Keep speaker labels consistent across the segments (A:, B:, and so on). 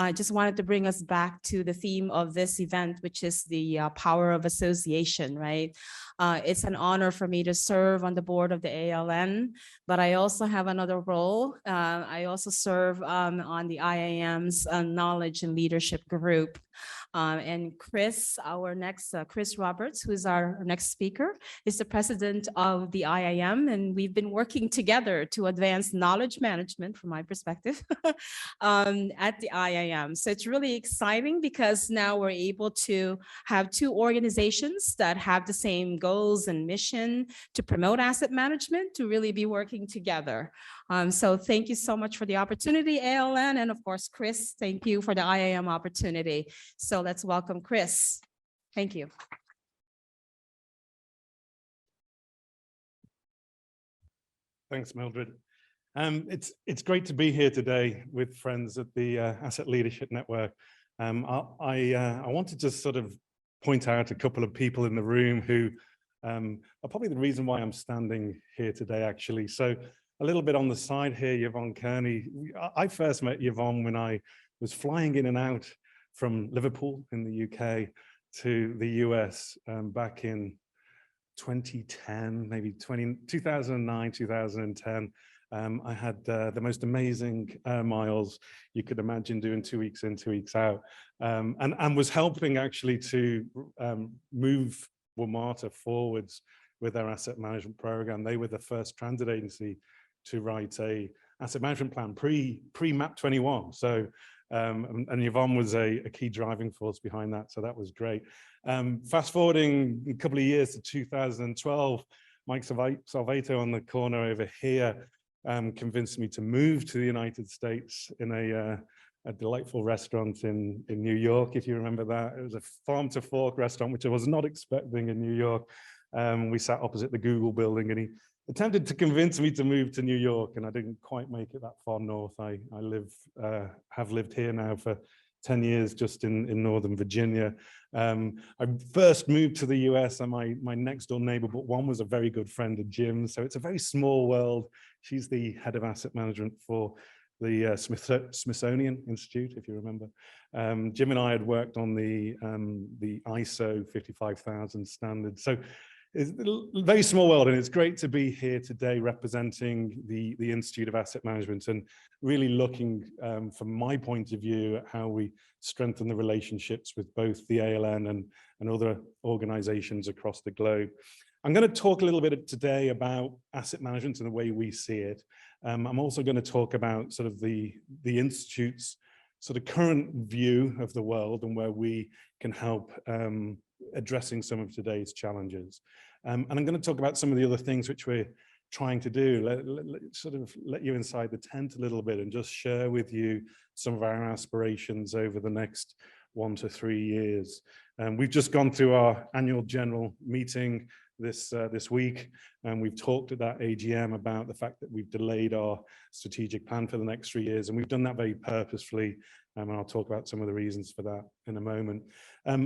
A: I just wanted to bring us back to the theme of this event, which is the power of association, right? It's an honor for me to serve on the board of the ALN, but I also have another role. I also serve on the IAM's Knowledge and Leadership Group. And Chris, our next, Chris Roberts, who is our next speaker, is the president of the IAM, and we've been working together to advance knowledge management, from my perspective, at the IAM. So it's really exciting because now we're able to have two organizations that have the same goals and mission to promote asset management, to really be working together. So thank you so much for the opportunity, ALN, and of course, Chris, thank you for the IAM opportunity. So let's welcome Chris. Thank you.
B: Thanks, Mildred. It's great to be here today with friends at the Asset Leadership Network. I wanted to sort of point out a couple of people in the room who are probably the reason why I'm standing here today, actually. So a little bit on the side here, Yvonne Kearney. I first met Yvonne when I was flying in and out from Liverpool in the UK to the US back in 2010, maybe 2009, 2010. I had the most amazing miles you could imagine, doing 2 weeks in, 2 weeks out, and was helping actually to move WMATA forwards with their asset management program. They were the first transit agency to write a asset management plan pre-MAP 21. So, and Yvonne was a key driving force behind that. So that was great. Fast forwarding a couple of years to 2012, Mike Salvato on the corner over here convinced me to move to the United States in a delightful restaurant in New York, if you remember that. It was a farm to fork restaurant, which I was not expecting in New York. We sat opposite the Google building, and he attempted to convince me to move to New York, and I didn't quite make it that far north. I have lived here now for 10 years, just in Northern Virginia. I first moved to the US, and my next door neighbor, but one was a very good friend of Jim's. So it's a very small world. She's the head of asset management for the Smithsonian Institute, if you remember. Jim and I had worked on the ISO 55000 standard. So it's a very small world, and it's great to be here today representing the Institute of Asset Management and really looking from my point of view at how we strengthen the relationships with both the ALN and other organizations across the globe. I'm going to talk a little bit today about asset management and the way we see it. I'm also going to talk about sort of the Institute's sort of current view of the world and where we can help addressing some of today's challenges. And I'm going to talk about some of the other things which we're trying to do, sort of let you inside the tent a little bit and just share with you some of our aspirations over the next 1 to 3 years. We've just gone through our annual general meeting this week, and we've talked at that AGM about the fact that we've delayed our strategic plan for the next 3 years, and we've done that very purposefully, and I'll talk about some of the reasons for that in a moment.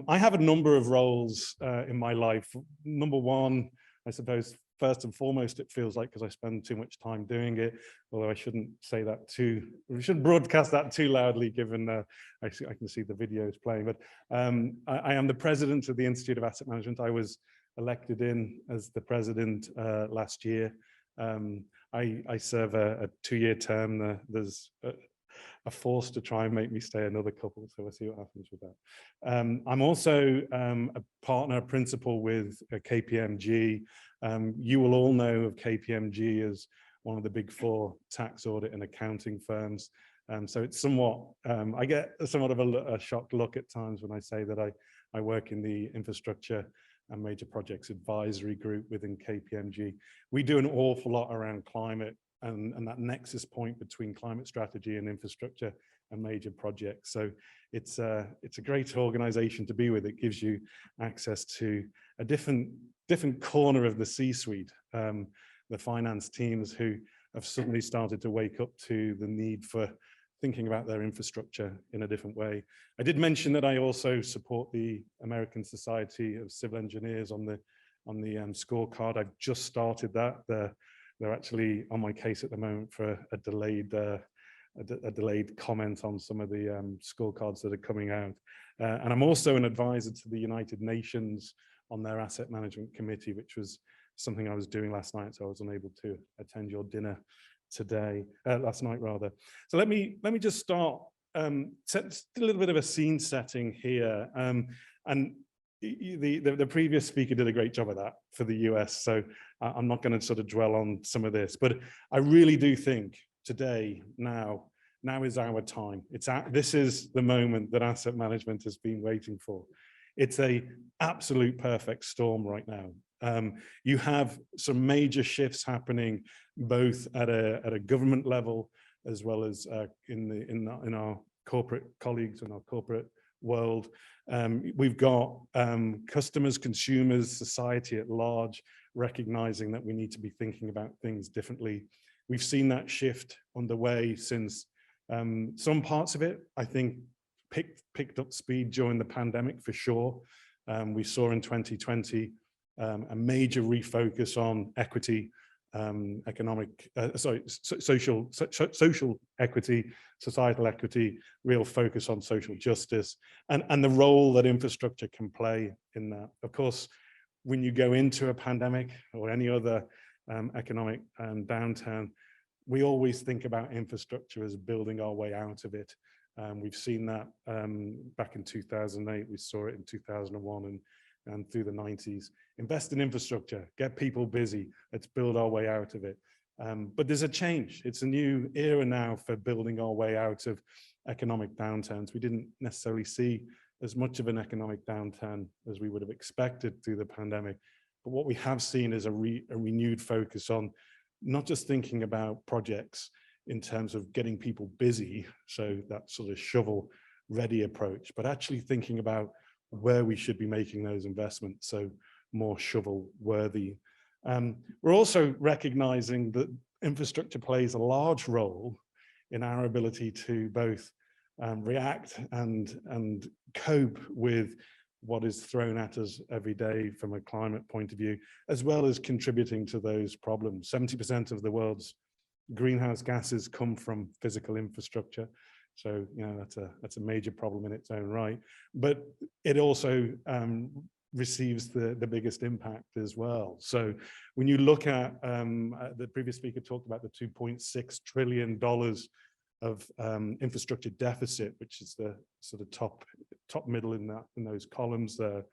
B: I have a number of roles in my life. Number one, I suppose, first and foremost, it feels like, because I spend too much time doing it, although I shouldn't say that we shouldn't broadcast that too loudly, given I can see the videos playing, but I am the president of the Institute of Asset Management. I was elected in as the president last year. I serve a 2-year term. There's a force to try and make me stay another couple, so we'll see what happens with that. I'm also a partner principal with KPMG. You will all know of KPMG as one of the big 4 tax audit and accounting firms. So it's somewhat, I get somewhat of a shocked look at times when I say that I work in the infrastructure and major projects advisory group within KPMG. We do an awful lot around climate and that nexus point between climate strategy and infrastructure and major projects. So it's a great organization to be with. It gives you access to a different corner of the C-suite, the finance teams who have suddenly started to wake up to the need for thinking about their infrastructure in a different way. I did mention that I also support the American Society of Civil Engineers on the scorecard. I've just started that. They're actually on my case at the moment for a delayed a delayed comment on some of the scorecards that are coming out. And I'm also an advisor to the United Nations on their asset management committee, which was something I was doing last night, so I was unable to attend your dinner today, last night rather. So let me just start, set a little bit of a scene setting here. And the previous speaker did a great job of that for the US, so I'm not going to sort of dwell on some of this, but I really do think today, now is our time. This is the moment that asset management has been waiting for. It's a absolute perfect storm right now. You have some major shifts happening, both at a government level, as well as in our corporate colleagues and our corporate world. We've got customers, consumers, society at large, recognizing that we need to be thinking about things differently. We've seen that shift underway since some parts of it, I think, picked up speed during the pandemic for sure. We saw in 2020 a major refocus on equity, social equity, societal equity, real focus on social justice, and the role that infrastructure can play in that. Of course, when you go into a pandemic or any other economic downturn, we always think about infrastructure as building our way out of it. We've seen that back in 2008, we saw it in 2001 and through the 90s. Invest in infrastructure, get people busy, let's build our way out of it. But there's a change. It's a new era now for building our way out of economic downturns. We didn't necessarily see as much of an economic downturn as we would have expected through the pandemic. But what we have seen is a renewed focus on not just thinking about projects in terms of getting people busy, so that sort of shovel-ready approach, but actually thinking about where we should be making those investments, so more shovel-worthy. We're also recognizing that infrastructure plays a large role in our ability to both react and cope with what is thrown at us every day from a climate point of view, as well as contributing to those problems. 70% of the world's greenhouse gases come from physical infrastructure. So, you know, that's a major problem in its own right. But it also receives the biggest impact as well. So when you look at, the previous speaker talked about the $2.6 trillion of infrastructure deficit, which is the sort of top middle in those columns there.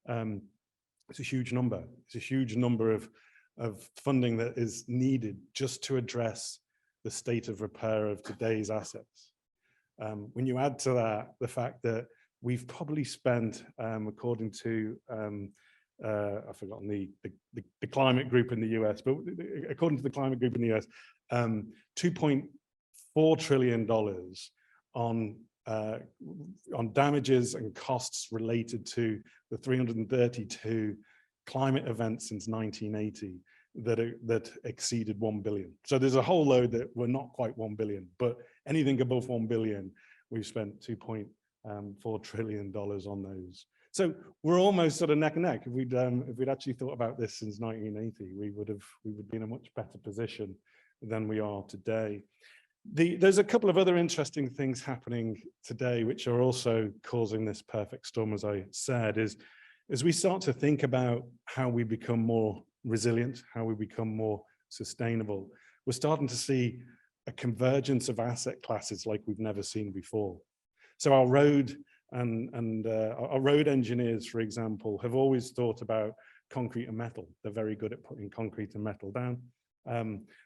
B: It's a huge number. It's a huge number of funding that is needed just to address the state of repair of today's assets. When you add to that the fact that we've probably spent, according to, I've forgotten the climate group in the US, but according to the climate group in the US, $2.4 trillion on damages and costs related to the 332 climate events since 1980 that exceeded 1 billion. So there's a whole load that were not quite 1 billion, but anything above 1 billion, we've spent $2.4 trillion on those. So we're almost sort of neck and neck. If we'd actually thought about this since 1980, we would be in a much better position than we are today. There's a couple of other interesting things happening today, which are also causing this perfect storm, as I said, is as we start to think about how we become more resilient, how we become more sustainable, we're starting to see a convergence of asset classes like we've never seen before. So our road our road engineers, for example, have always thought about concrete and metal. They're very good at putting concrete and metal down.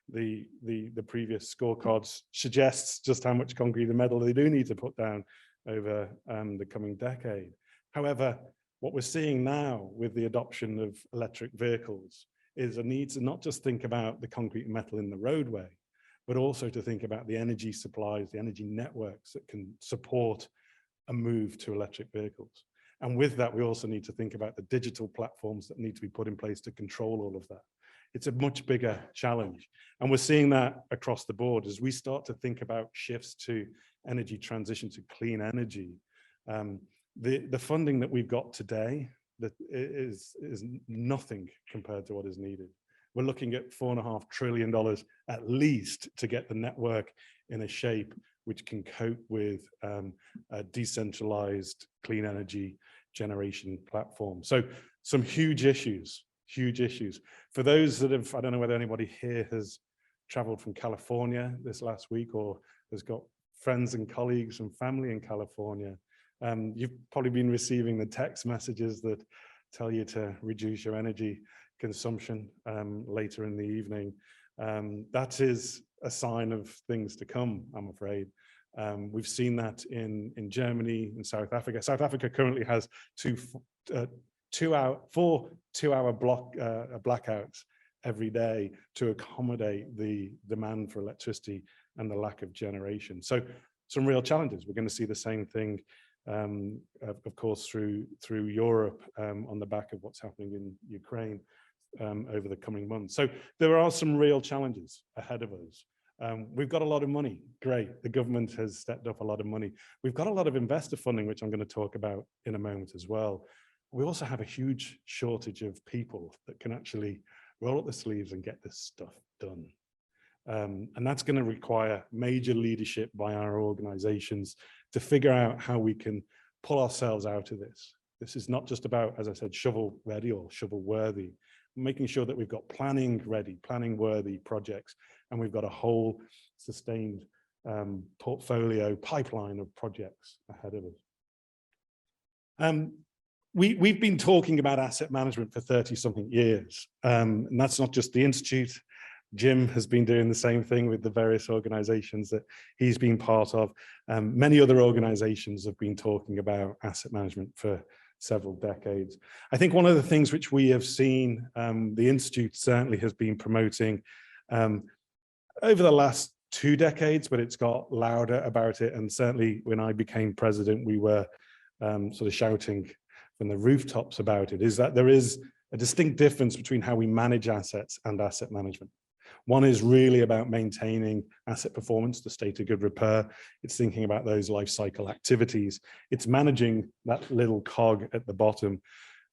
B: The previous scorecards suggests just how much concrete and metal they do need to put down over the coming decade. However, what we're seeing now with the adoption of electric vehicles is a need to not just think about the concrete and metal in the roadway, but also to think about the energy supplies, the energy networks that can support a move to electric vehicles. And with that, we also need to think about the digital platforms that need to be put in place to control all of that. It's a much bigger challenge. And we're seeing that across the board as we start to think about shifts to energy transition to clean energy. The funding that we've got today that is nothing compared to what is needed. We're looking at $4.5 trillion at least to get the network in a shape which can cope with a decentralized clean energy generation platform. So some huge issues. For those that have, I don't know whether anybody here has traveled from California this last week or has got friends and colleagues and family in California. You've probably been receiving the text messages that tell you to reduce your energy consumption later in the evening. That is a sign of things to come, I'm afraid. We've seen that in Germany and South Africa. South Africa currently has four two-hour blackouts every day to accommodate the demand for electricity and the lack of generation. So some real challenges. We're going to see the same thing, of course, through Europe on the back of what's happening in Ukraine over the coming months. So there are some real challenges ahead of us. We've got a lot of money. Great. The government has stepped up a lot of money. We've got a lot of investor funding, which I'm going to talk about in a moment as well. We also have a huge shortage of people that can actually roll up the sleeves and get this stuff done. And that's going to require major leadership by our organizations to figure out how we can pull ourselves out of this. This is not just about, as I said, shovel ready or shovel worthy, making sure that we've got planning ready, planning worthy projects, and we've got a whole sustained portfolio pipeline of projects ahead of us. We've been talking about asset management for 30-something years, and that's not just the Institute. Jim has been doing the same thing with the various organizations that he's been part of. Many other organizations have been talking about asset management for several decades. I think one of the things which we have seen, the Institute certainly has been promoting over the last 2 decades, but it's got louder about it. And certainly when I became president, we were sort of shouting from the rooftops about it, is that there is a distinct difference between how we manage assets and asset management. One is really about maintaining asset performance, the state of good repair. It's thinking about those life cycle activities. It's managing that little cog at the bottom.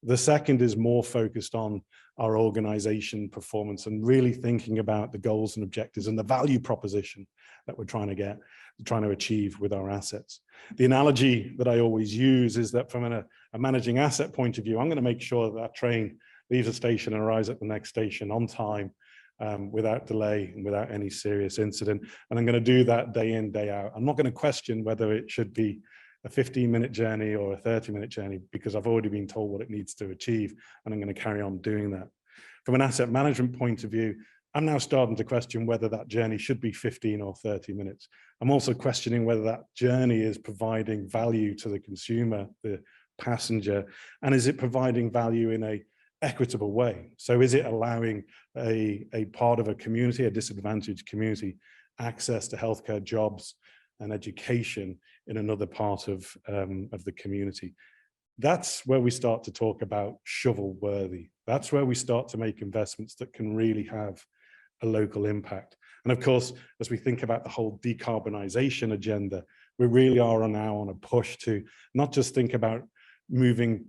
B: The second is more focused on our organization performance and really thinking about the goals and objectives and the value proposition that we're trying to achieve with our assets. The analogy that I always use is that from a managing asset point of view, I'm going to make sure that that train leaves a station and arrives at the next station on time, without delay and without any serious incident. And I'm going to do that day in, day out. I'm not going to question whether it should be a 15-minute journey or a 30-minute journey, because I've already been told what it needs to achieve, and I'm going to carry on doing that. From an asset management point of view, I'm now starting to question whether that journey should be 15 or 30 minutes. I'm also questioning whether that journey is providing value to the consumer, the passenger, and is it providing value in a equitable way? So is it allowing a part of a community, a disadvantaged community, access to healthcare, jobs and education in another part of the community? That's where we start to talk about shovel worthy. That's where we start to make investments that can really have a local impact. And of course, as we think about the whole decarbonization agenda, we really are now on a push to not just think about moving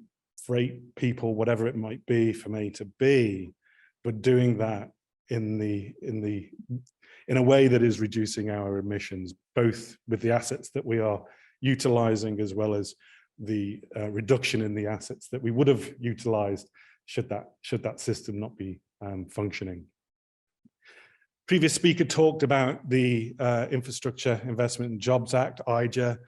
B: freight, people, whatever it might be, from A to B, but doing that in a way that is reducing our emissions, both with the assets that we are utilizing, as well as the reduction in the assets that we would have utilized should that system not be functioning. Previous speaker talked about the Infrastructure Investment and Jobs Act, IJA,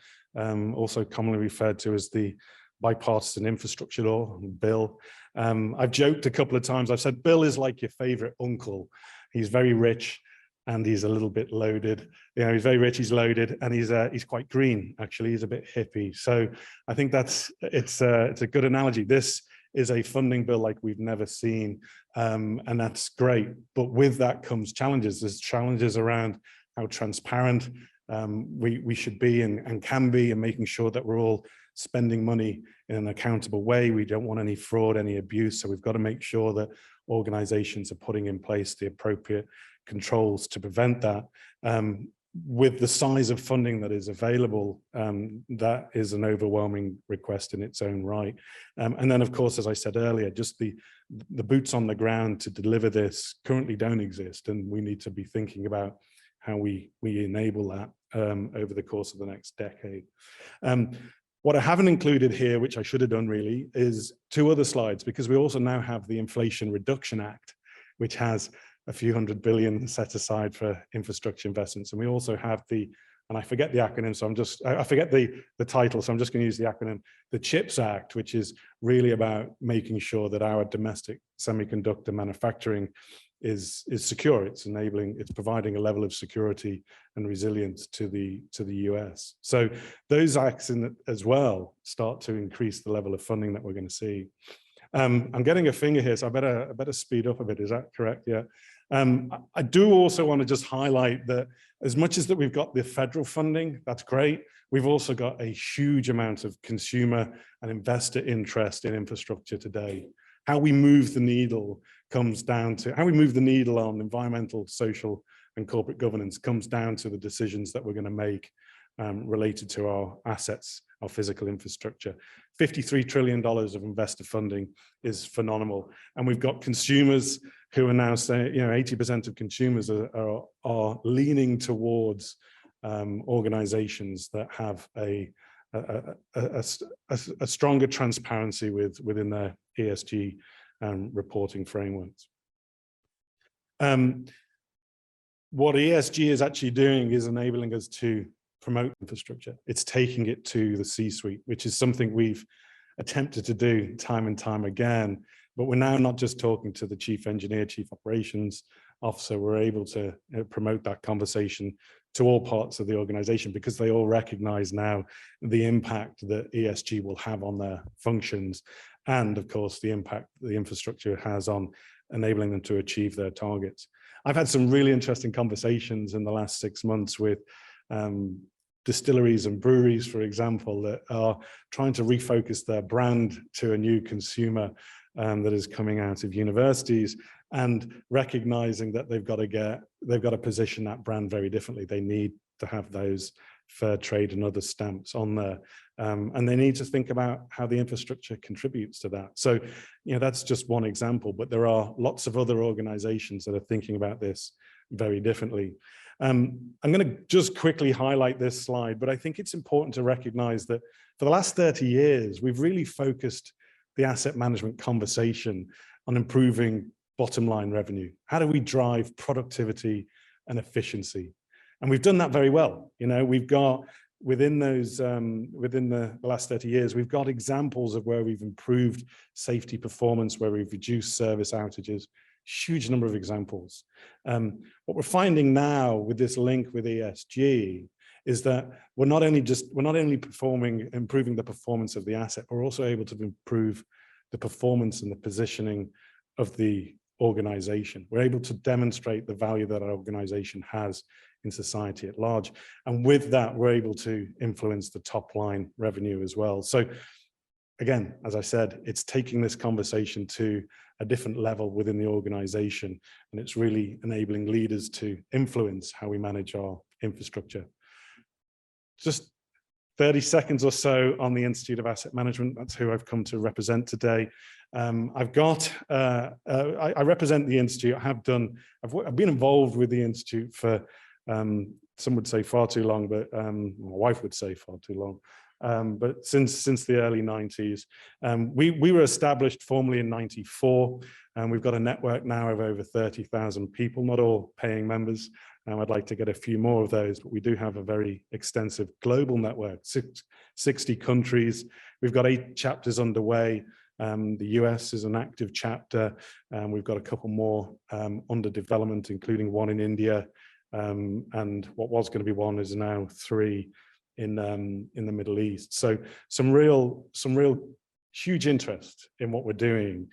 B: also commonly referred to as the Bipartisan Infrastructure Law, Bill. I've joked a couple of times. I've said, Bill is like your favorite uncle. He's very rich and he's a little bit loaded. You know, he's very rich, he's loaded, and he's quite green, actually. He's a bit hippie. So I think it's a good analogy. This is a funding bill like we've never seen, and that's great. But with that comes challenges. There's challenges around how transparent we should be and can be, and making sure that we're all spending money in an accountable way. We don't want any fraud, any abuse. So we've got to make sure that organizations are putting in place the appropriate controls to prevent that. With the size of funding that is available, that is an overwhelming request in its own right. And then, of course, as I said earlier, just the boots on the ground to deliver this currently don't exist. And we need to be thinking about how we enable that over the course of the next decade. What I haven't included here, which I should have done really, is 2 other slides, because we also now have the Inflation Reduction Act, which has a few $100 billion set aside for infrastructure investments. And we also have and I forget the acronym, so I forget the title, so I'm just going to use the acronym, the CHIPS Act, which is really about making sure that our domestic semiconductor manufacturing is secure. It's providing a level of security and resilience to the US. So those acts as well start to increase the level of funding that we're going to see. I'm getting a finger here, so I better speed up a bit. Is that correct? Yeah. I do also want to just highlight that as much as that we've got the federal funding, that's great. We've also got a huge amount of consumer and investor interest in infrastructure today. How we move the needle comes down to how we move the needle on environmental, social, and corporate governance comes down to the decisions that we're going to make related to our assets, our physical infrastructure. $53 trillion of investor funding is phenomenal. And we've got consumers who are now saying, 80% of consumers are leaning towards organizations that have a stronger transparency within their ESG reporting frameworks. What ESG is actually doing is enabling us to promote infrastructure. It's taking it to the C-suite, which is something we've attempted to do time and time again. But we're now not just talking to the chief engineer, chief operations officer. We're able to promote that conversation to all parts of the organization, because they all recognize now the impact that ESG will have on their functions, and of course the impact the infrastructure has on enabling them to achieve their targets. I've had some really interesting conversations in the last 6 months with distilleries and breweries, for example, that are trying to refocus their brand to a new consumer that is coming out of universities, and recognizing that they've got to position that brand very differently. They need to have those fair trade and other stamps on there, and they need to think about how the infrastructure contributes to that. So, that's just one example, but there are lots of other organizations that are thinking about this very differently. I'm going to just quickly highlight this slide, but I think it's important to recognize that for the last 30 years, we've really focused the asset management conversation on improving bottom line revenue. How do we drive productivity and efficiency? And we've done that very well. We've got within the last 30 years, we've got examples of where we've improved safety performance, where we've reduced service outages. Huge number of examples. What we're finding now with this link with ESG is that we're not only improving the performance of the asset, we're also able to improve the performance and the positioning of the organization. We're able to demonstrate the value that our organization has in society at large. And with that, we're able to influence the top line revenue as well. So again, as I said, it's taking this conversation to a different level within the organization, and it's really enabling leaders to influence how we manage our infrastructure. Just 30 seconds or so on the Institute of Asset Management. That's who I've come to represent today. I represent the Institute. I've been involved with the Institute for, some would say far too long, but my wife would say far too long. But since the early 90s. We were established formally in 94, and we've got a network now of over 30,000 people, not all paying members. I'd like to get a few more of those, but we do have a very extensive global network, 60 countries. We've got 8 chapters underway. The US is an active chapter, and we've got a couple more under development, including one in India, and what was going to be one is now 3 in the Middle East. So some real huge interest in what we're doing.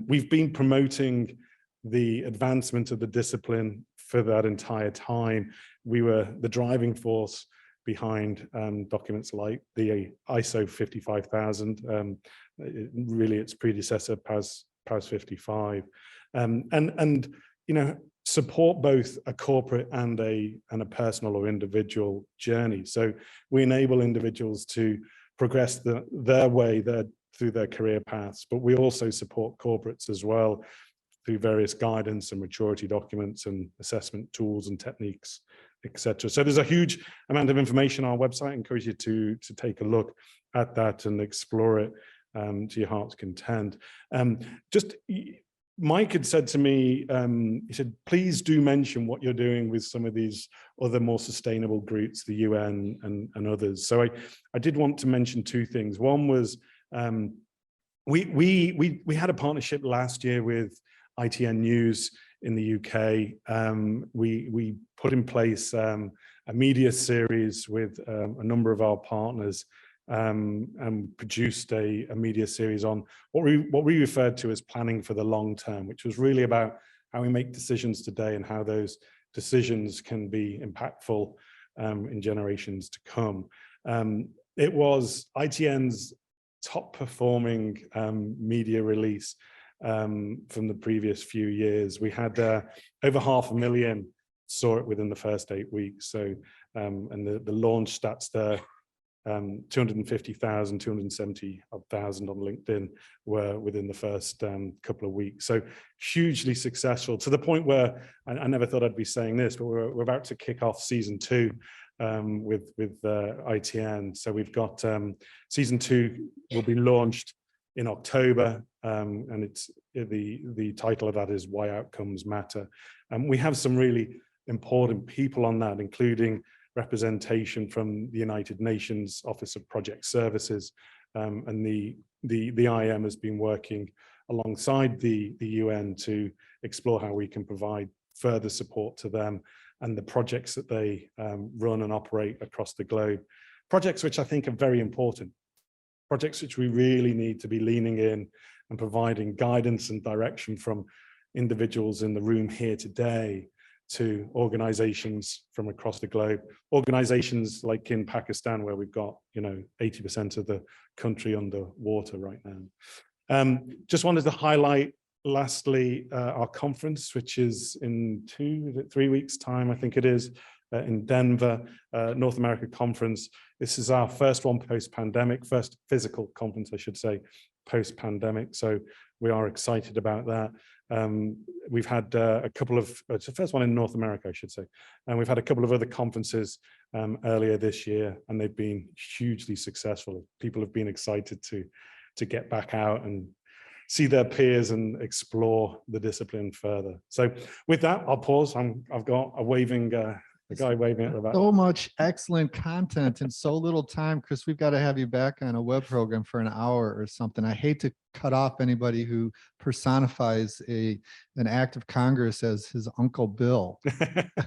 B: We've been promoting the advancement of the discipline for that entire time. We were the driving force behind documents like the ISO 55000, really its predecessor, PAS 55, and support both a corporate and a personal or individual journey. So we enable individuals to progress their way through their career paths, but we also support corporates as well through various guidance and maturity documents and assessment tools and techniques etc. So there's a huge amount of information on our website. I encourage you to take a look at that and explore it to your heart's content. Mike had said to me, he said, please do mention what you're doing with some of these other more sustainable groups, the UN and others. So I did want to mention two things. One was we had a partnership last year with ITN News in the UK. We put in place a media series with a number of our partners and produced a media series on what we referred to as planning for the long term, which was really about how we make decisions today and how those decisions can be impactful in generations to come. It was ITN's top performing media release from the previous few years. We had over 500,000 saw it within the first 8 weeks. So, and the launch stats there, 250,000, 270,000 on LinkedIn were within the first couple of weeks. So hugely successful, to the point where I never thought I'd be saying this, but we're about to kick off season 2 with ITN. So we've got season 2 will be launched in October, and it's the title of that is Why Outcomes Matter. And we have some really important people on that, including representation from the United Nations Office of Project Services, and the IAM has been working alongside the UN to explore how we can provide further support to them and the projects that they run and operate across the globe. Projects which I think are very important, projects which we really need to be leaning in and providing guidance and direction from individuals in the room here today to organizations from across the globe, organizations like in Pakistan, where we've got, 80% of the country under water right now. Just wanted to highlight, lastly, our conference, which is in 3 weeks' time, I think it is, in Denver, North America Conference. This is our first one post-pandemic, first physical conference, I should say, post-pandemic. So we are excited about that. We've had a couple of, it's the first one in North America, I should say. And we've had a couple of other conferences earlier this year, and they've been hugely successful. People have been excited to get back out and see their peers and explore the discipline further. So with that, I'll pause. I've got a guy waving at the back.
C: So much excellent content in so little time. Chris, we've got to have you back on a web program for an hour or something. I hate to cut off anybody who personifies an act of Congress as his Uncle Bill.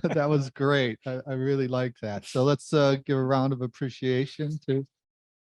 C: That was great. I really like that. So let's give a round of appreciation to